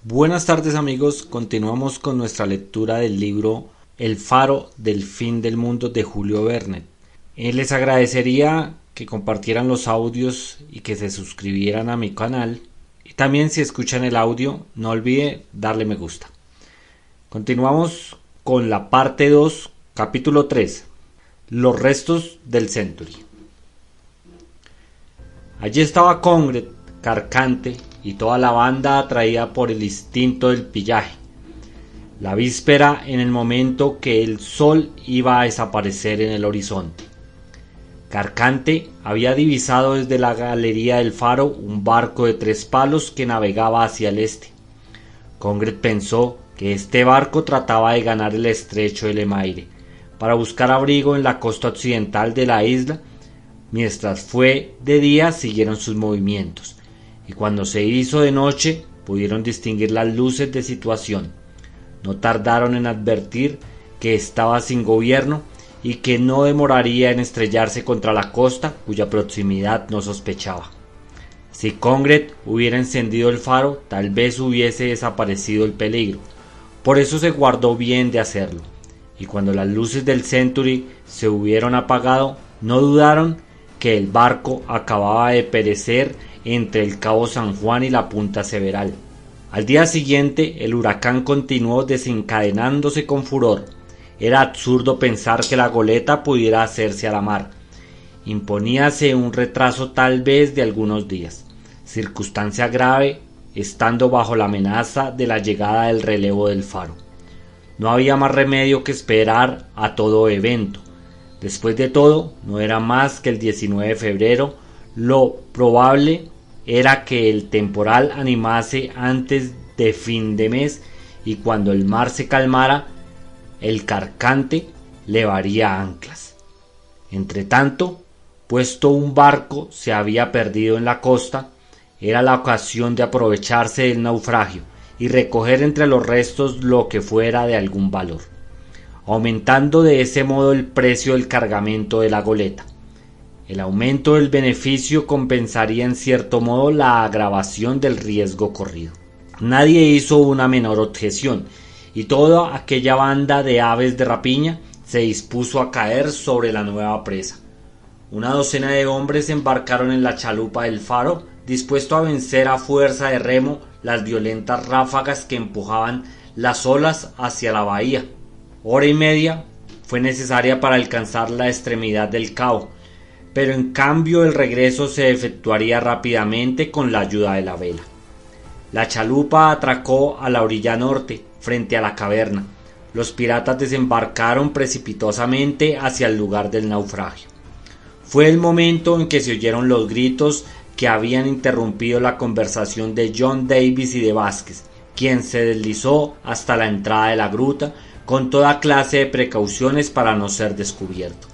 Buenas tardes amigos, continuamos con nuestra lectura del libro El faro del fin del mundo de Julio Verne. Les agradecería que compartieran los audios y que se suscribieran a mi canal. Y también si escuchan el audio, no olvide darle me gusta. Continuamos con la parte 2, capítulo 3. Los restos del Century. Allí estaba Congred, Carcante y toda la banda atraída por el instinto del pillaje. La víspera, en el momento que el sol iba a desaparecer en el horizonte. Carcante había divisado desde la galería del faro un barco de 3 palos que navegaba hacia el este. Congred pensó que este barco trataba de ganar el estrecho de Le Maire para buscar abrigo en la costa occidental de la isla. Mientras fue de día siguieron sus movimientos, y cuando se hizo de noche pudieron distinguir las luces de situación. No tardaron en advertir que estaba sin gobierno y que no demoraría en estrellarse contra la costa cuya proximidad no sospechaba. Si Congred hubiera encendido el faro, tal vez hubiese desaparecido el peligro. Por eso se guardó bien de hacerlo, y cuando las luces del Century se hubieron apagado, no dudaron que el barco acababa de perecer entre el Cabo San Juan y la Punta Several. Al día siguiente el huracán continuó desencadenándose con furor. Era absurdo pensar que la goleta pudiera hacerse a la mar. Imponíase un retraso tal vez de algunos días, circunstancia grave estando bajo la amenaza de la llegada del relevo del faro. No había más remedio que esperar a todo evento. Después de todo, no era más que el 19 de febrero, lo probable era que el temporal animase antes de fin de mes, y cuando el mar se calmara, el Carcante levaría anclas. Entretanto, puesto un barco se había perdido en la costa, era la ocasión de aprovecharse del naufragio y recoger entre los restos lo que fuera de algún valor, aumentando de ese modo el precio del cargamento de la goleta. El aumento del beneficio compensaría en cierto modo la agravación del riesgo corrido. Nadie hizo una menor objeción, y toda aquella banda de aves de rapiña se dispuso a caer sobre la nueva presa. Una docena de hombres se embarcaron en la chalupa del faro, dispuesto a vencer a fuerza de remo las violentas ráfagas que empujaban las olas hacia la bahía. Hora y media fue necesaria para alcanzar la extremidad del cabo, pero en cambio el regreso se efectuaría rápidamente con la ayuda de la vela. La chalupa atracó a la orilla norte, frente a la caverna. Los piratas desembarcaron precipitosamente hacia el lugar del naufragio. Fue el momento en que se oyeron los gritos que habían interrumpido la conversación de John Davis y de Vázquez, quien se deslizó hasta la entrada de la gruta con toda clase de precauciones para no ser descubierto.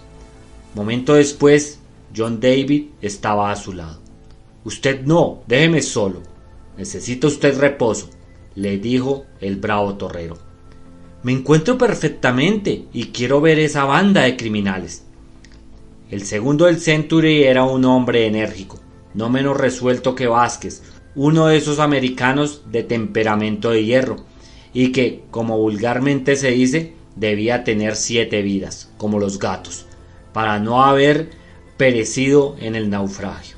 Momento después, John David estaba a su lado. «Usted no, déjeme solo. Necesita usted reposo», le dijo el bravo torrero. «Me encuentro perfectamente y quiero ver esa banda de criminales». El segundo del Century era un hombre enérgico, no menos resuelto que Vázquez, uno de esos americanos de temperamento de hierro, y que, como vulgarmente se dice, debía tener 7 vidas, como los gatos, para no haber perecido en el naufragio.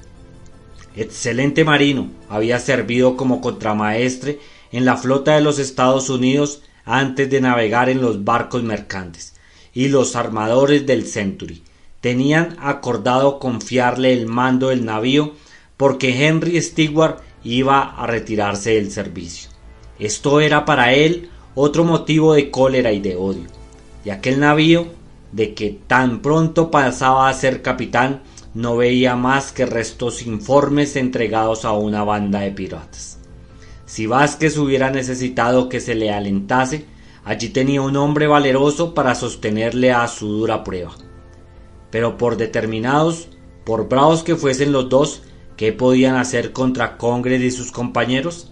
Excelente marino, había servido como contramaestre en la flota de los Estados Unidos antes de navegar en los barcos mercantes, y los armadores del Century tenían acordado confiarle el mando del navío porque Henry Stewart iba a retirarse del servicio. Esto era para él otro motivo de cólera y de odio, y aquel navío, de que tan pronto pasaba a ser capitán, no veía más que restos informes entregados a una banda de piratas. Si Vázquez hubiera necesitado que se le alentase, allí tenía un hombre valeroso para sostenerle a su dura prueba. Pero por determinados, por bravos que fuesen los dos, ¿qué podían hacer contra Congred y sus compañeros?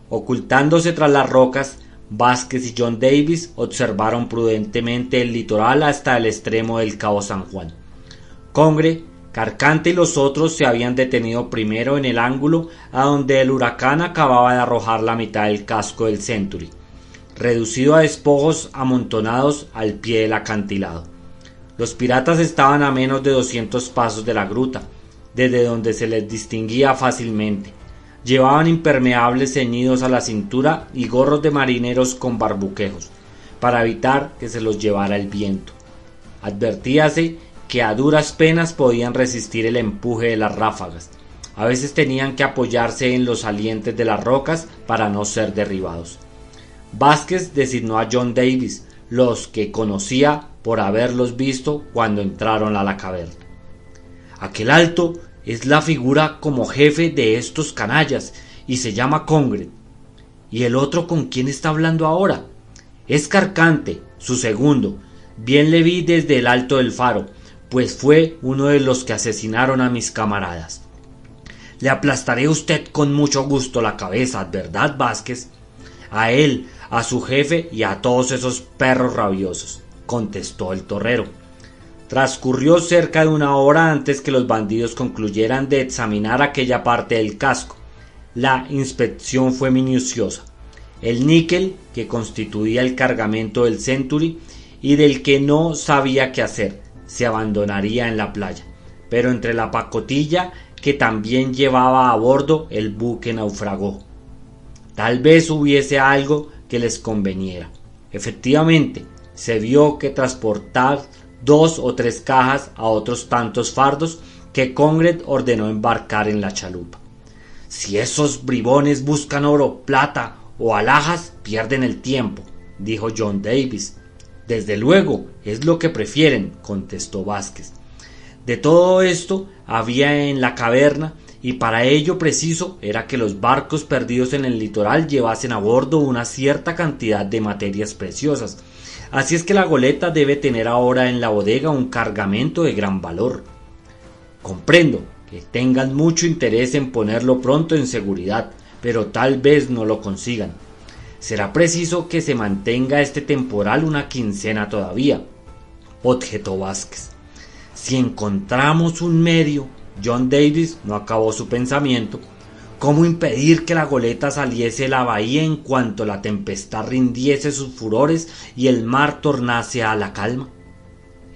Ocultándose tras las rocas, Vázquez y John Davis observaron prudentemente el litoral hasta el extremo del Cabo San Juan. Congred, Carcante y los otros se habían detenido primero en el ángulo a donde el huracán acababa de arrojar la mitad del casco del Century, reducido a despojos amontonados al pie del acantilado. Los piratas estaban a menos de 200 pasos de la gruta, desde donde se les distinguía fácilmente. Llevaban impermeables ceñidos a la cintura y gorros de marineros con barbuquejos, para evitar que se los llevara el viento. Advertíase que a duras penas podían resistir el empuje de las ráfagas. A veces tenían que apoyarse en los salientes de las rocas para no ser derribados. Vázquez designó a John Davis, los que conocía por haberlos visto cuando entraron a la caverna. Aquel alto es la figura como jefe de estos canallas y se llama Congred. ¿Y el otro con quién está hablando ahora? Es Carcante, su segundo. Bien le vi desde el alto del faro, pues fue uno de los que asesinaron a mis camaradas. Le aplastaré a usted con mucho gusto la cabeza, ¿verdad, Vázquez? A él, a su jefe y a todos esos perros rabiosos, contestó el torrero. Transcurrió cerca de una hora antes que los bandidos concluyeran de examinar aquella parte del casco. La inspección fue minuciosa. El níquel, que constituía el cargamento del Century y del que no sabía qué hacer, se abandonaría en la playa, pero entre la pacotilla que también llevaba a bordo el buque naufragó. Tal vez hubiese algo que les conveniera. Efectivamente, se vio que transportar 2 o 3 cajas a otros tantos fardos que Congred ordenó embarcar en la chalupa. Si esos bribones buscan oro, plata o alhajas, pierden el tiempo, dijo John Davis. Desde luego, es lo que prefieren, contestó Vázquez. De todo esto había en la caverna, y para ello preciso era que los barcos perdidos en el litoral llevasen a bordo una cierta cantidad de materias preciosas. Así es que la goleta debe tener ahora en la bodega un cargamento de gran valor. Comprendo que tengan mucho interés en ponerlo pronto en seguridad, pero tal vez no lo consigan. Será preciso que se mantenga este temporal una quincena todavía, objetó Vázquez. Si encontramos un medio, John Davis no acabó su pensamiento, ¿cómo impedir que la goleta saliese de la bahía en cuanto la tempestad rindiese sus furores y el mar tornase a la calma?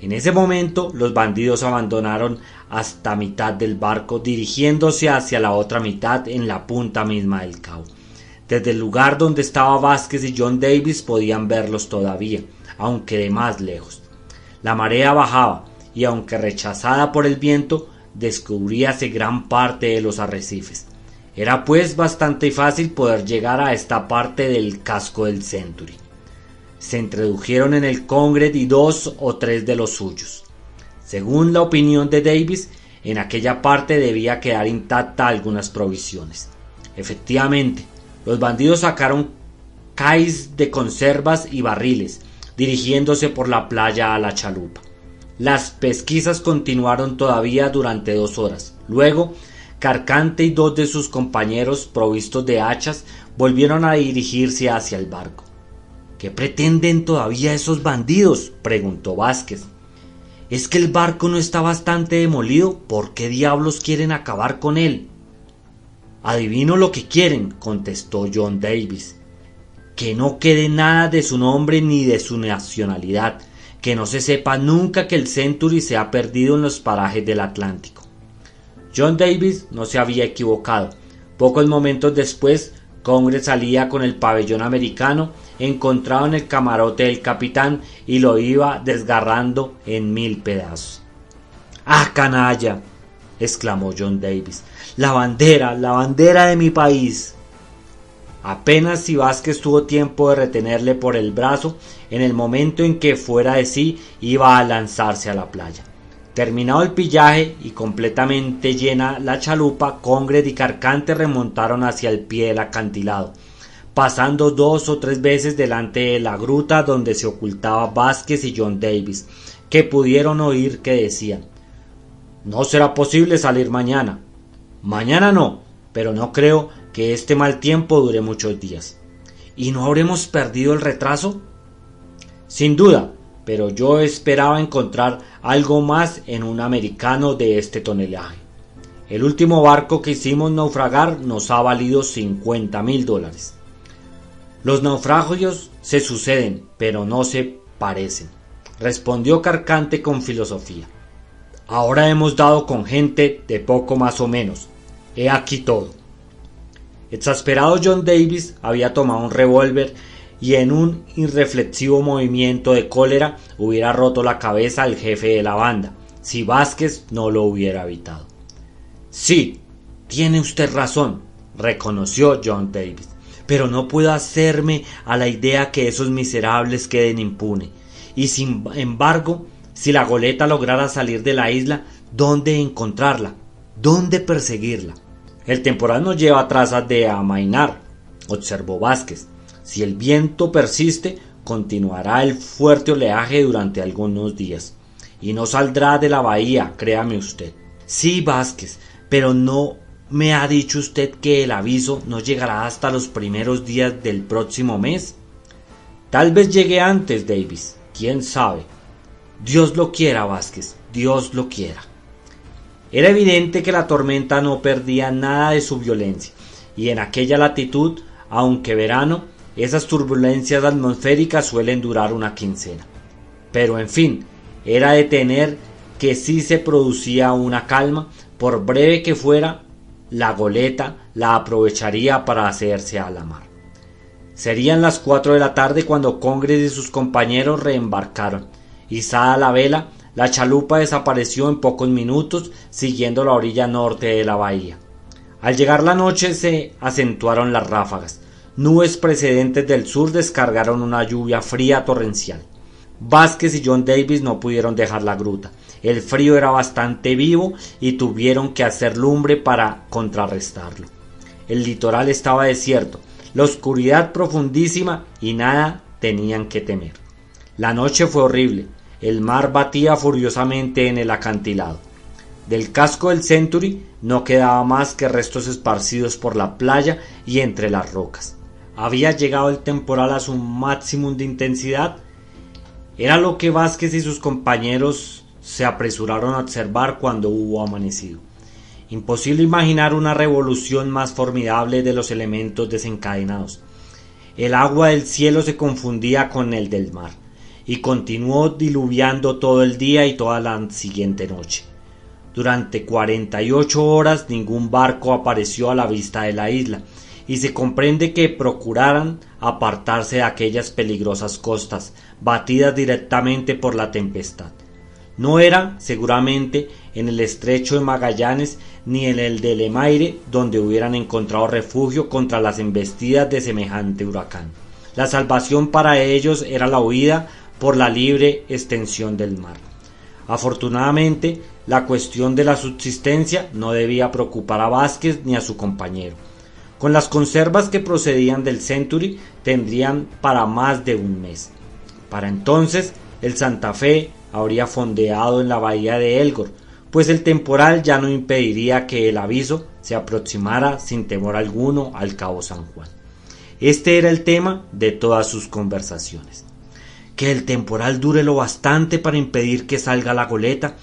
En ese momento los bandidos abandonaron hasta mitad del barco, dirigiéndose hacia la otra mitad en la punta misma del cabo. Desde el lugar donde estaba Vázquez y John Davis podían verlos todavía, aunque de más lejos. La marea bajaba, y aunque rechazada por el viento, descubríase gran parte de los arrecifes. Era pues bastante fácil poder llegar a esta parte del casco del Century. Se introdujeron en el Congred y 2 o 3 de los suyos. Según la opinión de Davis, en aquella parte debía quedar intacta algunas provisiones. Efectivamente, los bandidos sacaron cais de conservas y barriles, dirigiéndose por la playa a la chalupa. Las pesquisas continuaron todavía durante 2 horas. Luego, Carcante y 2 de sus compañeros, provistos de hachas, volvieron a dirigirse hacia el barco. ¿Qué pretenden todavía esos bandidos?, preguntó Vázquez. ¿Es que el barco no está bastante demolido? ¿Por qué diablos quieren acabar con él? Adivino lo que quieren, contestó John Davis. Que no quede nada de su nombre ni de su nacionalidad, que no se sepa nunca que el Century se ha perdido en los parajes del Atlántico. John Davis no se había equivocado. Pocos momentos después, Congred salía con el pabellón americano encontrado en el camarote del capitán y lo iba desgarrando en 1000 pedazos. ¡Ah, canalla!, exclamó John Davis. La bandera de mi país. Apenas si Vázquez tuvo tiempo de retenerle por el brazo en el momento en que, fuera de sí, iba a lanzarse a la playa. Terminado el pillaje y completamente llena la chalupa, Congred y Carcante remontaron hacia el pie del acantilado, pasando 2 o 3 veces delante de la gruta donde se ocultaba Vázquez y John Davis, que pudieron oír que decían: «No será posible salir mañana». «Mañana no, pero no creo que este mal tiempo dure muchos días». «¿Y no habremos perdido el retraso?». «Sin duda, pero yo esperaba encontrar algo más en un americano de este tonelaje. El último barco que hicimos naufragar nos ha valido $50,000. Los naufragios se suceden, pero no se parecen, respondió Carcante con filosofía. Ahora hemos dado con gente de poco más o menos. He aquí todo. Exasperado, John Davis había tomado un revólver y en un irreflexivo movimiento de cólera hubiera roto la cabeza al jefe de la banda, si Vázquez no lo hubiera evitado. Sí, tiene usted razón, reconoció John Davis, pero no puedo hacerme a la idea que esos miserables queden impunes. Y sin embargo, si la goleta lograra salir de la isla, ¿dónde encontrarla? ¿Dónde perseguirla? El temporal nos lleva a trazas de amainar, observó Vázquez. Si el viento persiste, continuará el fuerte oleaje durante algunos días, y no saldrá de la bahía, créame usted. Sí, Vázquez, pero no me ha dicho usted que el aviso no llegará hasta los primeros días del próximo mes. Tal vez llegue antes, Davis, quién sabe. Dios lo quiera, Vázquez, Dios lo quiera. Era evidente que la tormenta no perdía nada de su violencia, y en aquella latitud, aunque verano, esas turbulencias atmosféricas suelen durar una quincena. Pero en fin, era de temer que si se producía una calma, por breve que fuera, la goleta la aprovecharía para hacerse a la mar. Serían las 4 de la tarde cuando Congres y sus compañeros reembarcaron. Izada la vela, la chalupa desapareció en pocos minutos, siguiendo la orilla norte de la bahía. Al llegar la noche se acentuaron las ráfagas. Nubes procedentes del sur descargaron una lluvia fría torrencial. Vázquez y John Davis no pudieron dejar la gruta. El frío era bastante vivo y tuvieron que hacer lumbre para contrarrestarlo. El litoral estaba desierto, la oscuridad profundísima y nada tenían que temer. La noche fue horrible. El mar batía furiosamente en el acantilado. Del casco del Century no quedaba más que restos esparcidos por la playa y entre las rocas. Había llegado el temporal a su máximo de intensidad. Era lo que Vázquez y sus compañeros se apresuraron a observar cuando hubo amanecido. Imposible imaginar una revolución más formidable de los elementos desencadenados. El agua del cielo se confundía con el del mar, y continuó diluviando todo el día y toda la siguiente noche. Durante 48 horas ningún barco apareció a la vista de la isla, y se comprende que procuraran apartarse de aquellas peligrosas costas, batidas directamente por la tempestad. No era, seguramente, en el estrecho de Magallanes ni en el de Lemaire donde hubieran encontrado refugio contra las embestidas de semejante huracán. La salvación para ellos era la huida por la libre extensión del mar. Afortunadamente, la cuestión de la subsistencia no debía preocupar a Vázquez ni a su compañero. Con las conservas que procedían del Century tendrían para más de un mes. Para entonces, el Santa Fe habría fondeado en la bahía de Elgor, pues el temporal ya no impediría que el aviso se aproximara sin temor alguno al cabo San Juan. Este era el tema de todas sus conversaciones. Que el temporal dure lo bastante para impedir que salga la goleta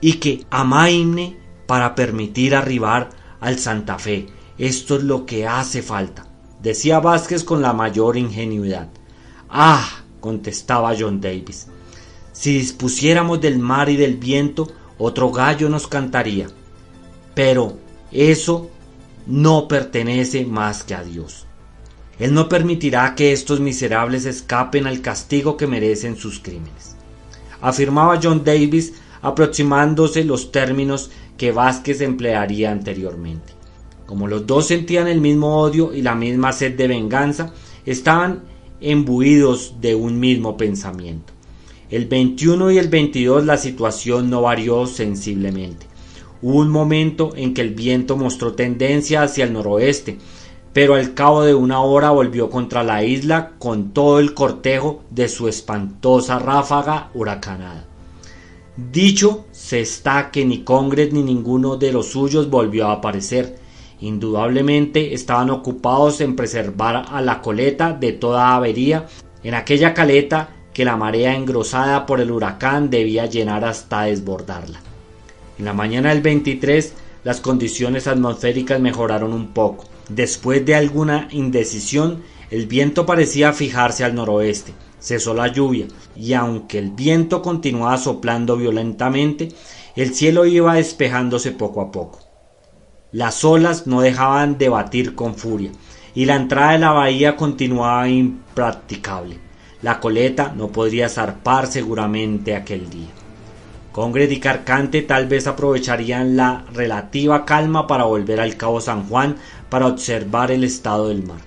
y que amaine para permitir arribar al Santa Fe. Esto es lo que hace falta, decía Vázquez con la mayor ingenuidad. Ah, contestaba John Davis, si dispusiéramos del mar y del viento, otro gallo nos cantaría. Pero eso no pertenece más que a Dios. Él no permitirá que estos miserables escapen al castigo que merecen sus crímenes, afirmaba John Davis, aproximándose los términos que Vázquez emplearía anteriormente. Como los dos sentían el mismo odio y la misma sed de venganza, estaban imbuidos de un mismo pensamiento. El 21 y el 22 la situación no varió sensiblemente. Hubo un momento en que el viento mostró tendencia hacia el noroeste, pero al cabo de una hora volvió contra la isla con todo el cortejo de su espantosa ráfaga huracanada. Dicho se está que ni Congres ni ninguno de los suyos volvió a aparecer. Indudablemente estaban ocupados en preservar a la coleta de toda avería en aquella caleta que la marea engrosada por el huracán debía llenar hasta desbordarla. En la mañana del 23 las condiciones atmosféricas mejoraron un poco. Después de alguna indecisión, el viento parecía fijarse al noroeste. Cesó la lluvia y aunque el viento continuaba soplando violentamente, el cielo iba despejándose poco a poco. Las olas no dejaban de batir con furia y la entrada de la bahía continuaba impracticable. La goleta no podría zarpar seguramente aquel día. Congred y Carcante tal vez aprovecharían la relativa calma para volver al Cabo San Juan para observar el estado del mar.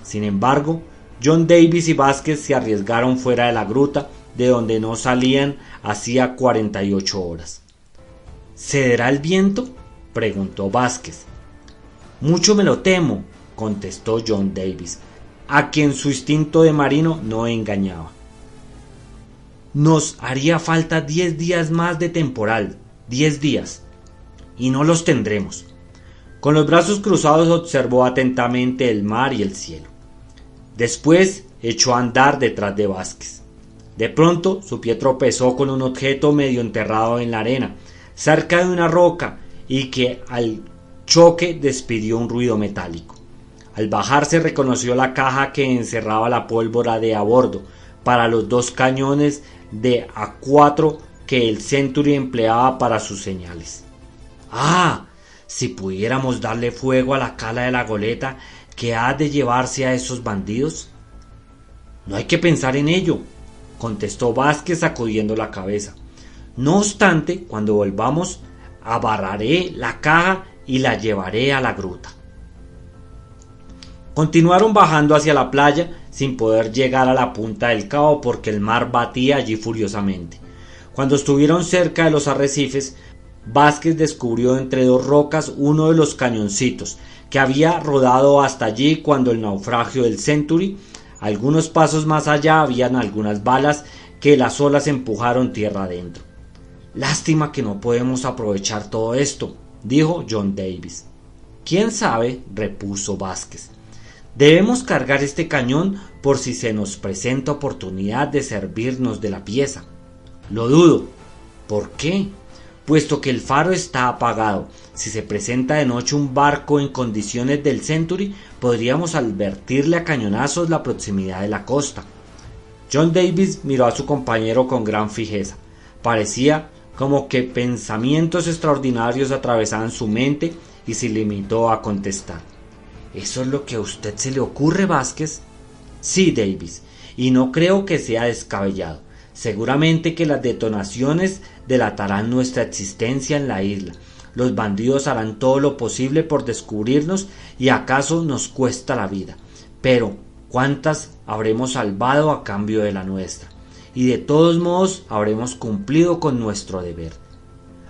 Sin embargo, John Davis y Vázquez se arriesgaron fuera de la gruta, de donde no salían hacía 48 horas. ¿Cederá el viento?, preguntó Vázquez. Mucho me lo temo, contestó John Davis, a quien su instinto de marino no engañaba. Nos haría falta 10 días más de temporal, 10 días, y no los tendremos. Con los brazos cruzados observó atentamente el mar y el cielo. Después echó a andar detrás de Vázquez. De pronto su pie tropezó con un objeto medio enterrado en la arena, cerca de una roca, y que al choque despidió un ruido metálico. Al bajarse reconoció la caja que encerraba la pólvora de a bordo para los 2 cañones de A4 que el Century empleaba para sus señales. ¡Ah! Si pudiéramos darle fuego a la cala de la goleta que ha de llevarse a esos bandidos. No hay que pensar en ello, contestó Vázquez sacudiendo la cabeza. No obstante, cuando volvamos, abarraré la caja y la llevaré a la gruta. Continuaron bajando hacia la playa sin poder llegar a la punta del cabo porque el mar batía allí furiosamente. Cuando estuvieron cerca de los arrecifes, Vázquez descubrió entre 2 rocas uno de los cañoncitos que había rodado hasta allí cuando el naufragio del Century. Algunos pasos más allá habían algunas balas que las olas empujaron tierra adentro. Lástima que no podemos aprovechar todo esto, dijo John Davis. ¿Quién sabe?, repuso Vázquez. Debemos cargar este cañón por si se nos presenta oportunidad de servirnos de la pieza. Lo dudo. ¿Por qué? Puesto que el faro está apagado. Si se presenta de noche un barco en condiciones del Century, podríamos advertirle a cañonazos la proximidad de la costa. John Davis miró a su compañero con gran fijeza. Parecía como que pensamientos extraordinarios atravesaban su mente y se limitó a contestar. ¿Eso es lo que a usted se le ocurre, Vázquez? Sí, Davis, y no creo que sea descabellado. Seguramente que las detonaciones delatarán nuestra existencia en la isla. Los bandidos harán todo lo posible por descubrirnos y acaso nos cuesta la vida. Pero, ¿cuántas habremos salvado a cambio de la nuestra? Y de todos modos habremos cumplido con nuestro deber.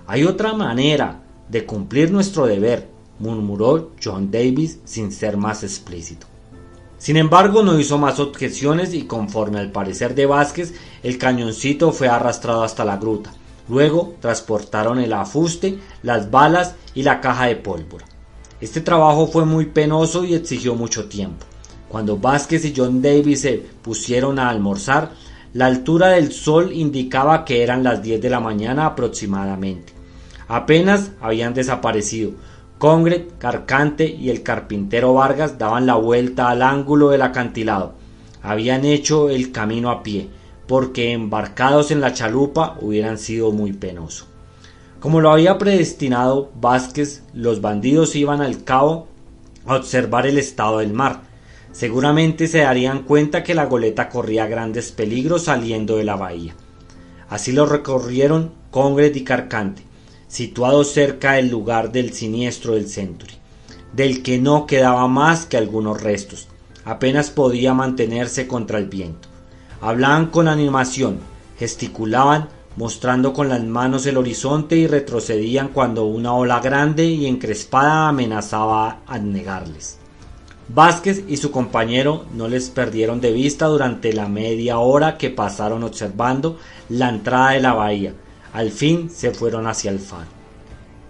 Hay otra manera de cumplir nuestro deber, murmuró John Davis sin ser más explícito. Sin embargo, no hizo más objeciones y conforme al parecer de Vázquez, el cañoncito fue arrastrado hasta la gruta. Luego transportaron el afuste, las balas y la caja de pólvora. Este trabajo fue muy penoso y exigió mucho tiempo. Cuando Vázquez y John Davis se pusieron a almorzar, la altura del sol indicaba que eran las 10 de la mañana aproximadamente. Apenas habían desaparecido. Congred, Carcante y el carpintero Vargas daban la vuelta al ángulo del acantilado. Habían hecho el camino a pie, porque embarcados en la chalupa hubieran sido muy penoso. Como lo había predestinado Vázquez, los bandidos iban al cabo a observar el estado del mar. Seguramente se darían cuenta que la goleta corría grandes peligros saliendo de la bahía. Así lo recorrieron Congred y Carcante, situados cerca del lugar del siniestro del Century, del que no quedaba más que algunos restos. Apenas podía mantenerse contra el viento. Hablaban con animación, gesticulaban, mostrando con las manos el horizonte y retrocedían cuando una ola grande y encrespada amenazaba anegarles. Vázquez y su compañero no les perdieron de vista durante la media hora que pasaron observando la entrada de la bahía. Al fin se fueron hacia el faro.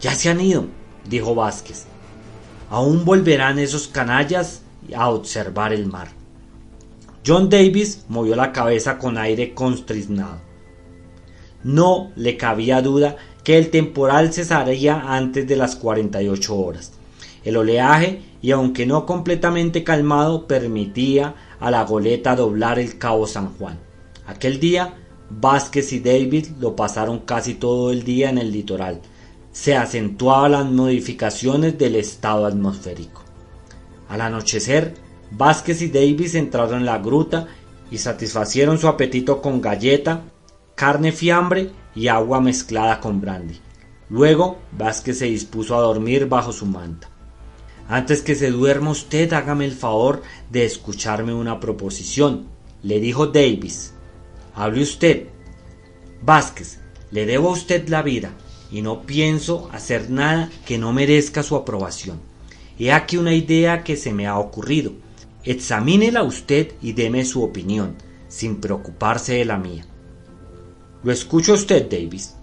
«Ya se han ido», dijo Vázquez. «Aún volverán esos canallas a observar el mar». John Davis movió la cabeza con aire consternado. No le cabía duda que el temporal cesaría antes de las 48 horas. El oleaje, y aunque no completamente calmado, permitía a la goleta doblar el cabo San Juan. Aquel día, Vázquez y Davis lo pasaron casi todo el día en el litoral. Se acentuaban las modificaciones del estado atmosférico. Al anochecer, Vázquez y Davis entraron en la gruta y satisfacieron su apetito con galleta, carne fiambre y agua mezclada con brandy. Luego, Vázquez se dispuso a dormir bajo su manta. «Antes que se duerma usted, hágame el favor de escucharme una proposición», le dijo Davis. «Hable usted». «Vázquez, le debo a usted la vida y no pienso hacer nada que no merezca su aprobación. He aquí una idea que se me ha ocurrido. Examínela usted y deme su opinión, sin preocuparse de la mía». «Lo escucho a usted, Davis».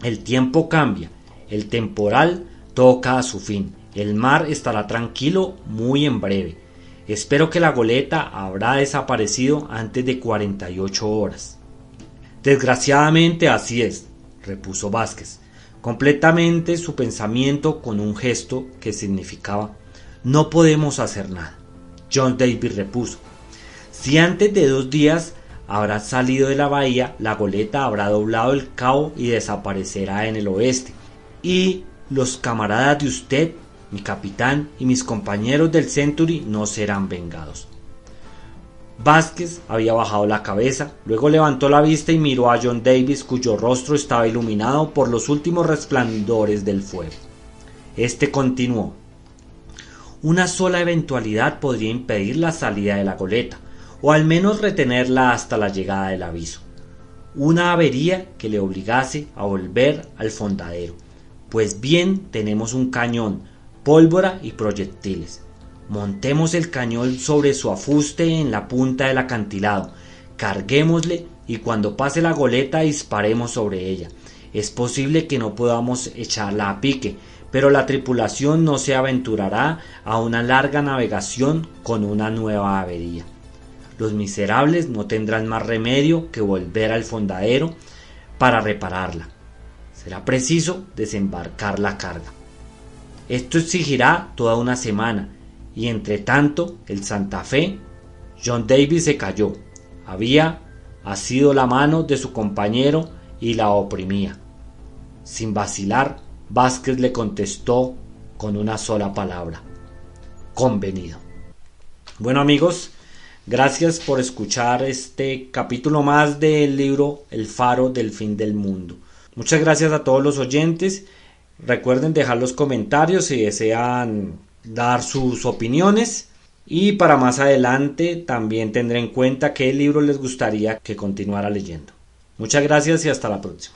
«El tiempo cambia, el temporal toca a su fin. El mar estará tranquilo muy en breve. Espero que la goleta habrá desaparecido antes de 48 horas. Desgraciadamente así es, repuso Vázquez, completamente su pensamiento con un gesto que significaba no podemos hacer nada. John Davis repuso, si antes de 2 días habrá salido de la bahía, la goleta habrá doblado el cabo y desaparecerá en el oeste. Y los camaradas de usted, mi capitán y mis compañeros del Century no serán vengados. Vázquez había bajado la cabeza, luego levantó la vista y miró a John Davis, cuyo rostro estaba iluminado por los últimos resplandores del fuego. Este continuó: una sola eventualidad podría impedir la salida de la goleta, o al menos retenerla hasta la llegada del aviso. Una avería que le obligase a volver al fondadero. Pues bien, tenemos un cañón, pólvora y proyectiles. Montemos el cañón sobre su afuste en la punta del acantilado, carguémosle y cuando pase la goleta disparemos sobre ella. Es posible que no podamos echarla a pique, pero la tripulación no se aventurará a una larga navegación con una nueva avería. Los miserables no tendrán más remedio que volver al fondadero para repararla. Será preciso desembarcar la carga. Esto exigirá toda una semana, y entre tanto el Santa Fe, John Davis se cayó. Había asido la mano de su compañero y la oprimía. Sin vacilar, Vázquez le contestó con una sola palabra: convenido. Bueno, amigos, gracias por escuchar este capítulo más del libro El Faro del Fin del Mundo. Muchas gracias a todos los oyentes. Recuerden dejar los comentarios si desean dar sus opiniones, y para más adelante también tendré en cuenta qué libro les gustaría que continuara leyendo. Muchas gracias y hasta la próxima.